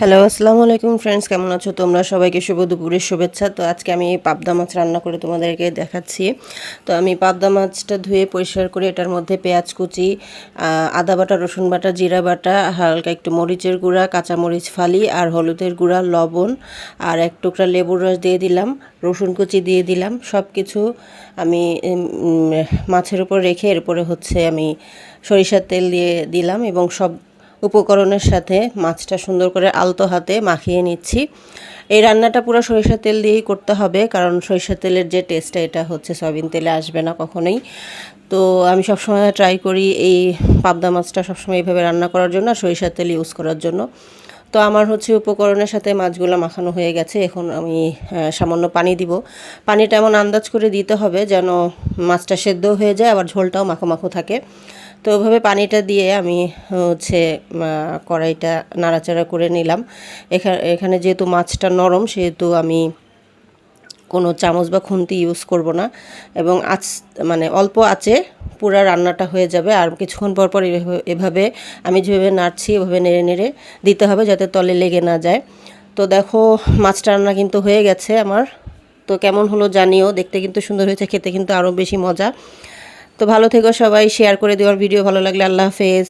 Hello, আসসালামু আলাইকুম friends, কেমন আছো তোমরা? সবাইকে শুভ দুপুরের শুভেচ্ছা। তো আজকে আমি পাবদা মাছ রান্না করে তোমাদেরকে দেখাচ্ছি। তো আমি পাবদা মাছটা ধুয়ে পরিষ্কার করে এটার মধ্যে পেঁয়াজ কুচি, আদা বাটা, রসুন বাটা, জিরা বাটা, হালকা একটু মরিচের গুঁড়া, কাঁচামরিচ ফালি আর হলুদের গুঁড়া, লবণ আর এক টুকরা লেবুর রস দিয়ে দিলাম, রসুন কুচি দিয়ে দিলাম। সব কিছু আমি মাছের উপর রেখে এরপরে আমি সরিষার তেল দিয়ে দিলাম এবং সব উপকরণের সাথে মাছটা সুন্দর করে আলতো হাতে মাখিয়ে নিচ্ছি। এই রান্নাটা পুরো সরিষার তেল দিয়েই করতে হবে, কারণ সরিষার তেলের যে টেস্টটা এটা সয়াবিন তেলে আসবে না কখনোই। তো আমি সবসময় ট্রাই করি এই পাবদা মাছটা সবসময় এইভাবে রান্না করার জন্য আর সরিষার তেল ইউজ করার জন্য। তো আমার উপকরণের সাথে মাছগুলো মাখানো হয়ে গেছে। এখন আমি সামান্য পানি দিব। পানিটা এমন আন্দাজ করে দিতে হবে যেন মাছটা সেদ্ধ হয়ে যায়, আবার ঝোলটাও মাখো মাখো থাকে। তো ওইভাবে পানিটা দিয়ে আমি কড়াইটা নাড়াচাড়া করে নিলাম। এখানে যেহেতু মাছটা নরম, সেহেতু আমি কোনো চামচ বা খুন্তি ইউজ করব না, এবং অল্প আঁচে পুরো রান্নাটা হয়ে যাবে। আর কিছুক্ষণ পর পর এভাবে আমি যেভাবে নাড়ছি এভাবে নেড়ে নেড়ে দিতে হবে যাতে তলে লেগে না যায়। তো দেখো, মাছটা রান্না কিন্তু হয়ে গেছে আমার। তো কেমন হলো জানিও, দেখতে কিন্তু সুন্দর হয়েছে, খেতে কিন্তু আরও বেশি মজা। তো ভালো থেকো সবাই, শেয়ার করে দেওয়ার ভিডিও ভালো লাগলে আল্লাহ হাফেজ।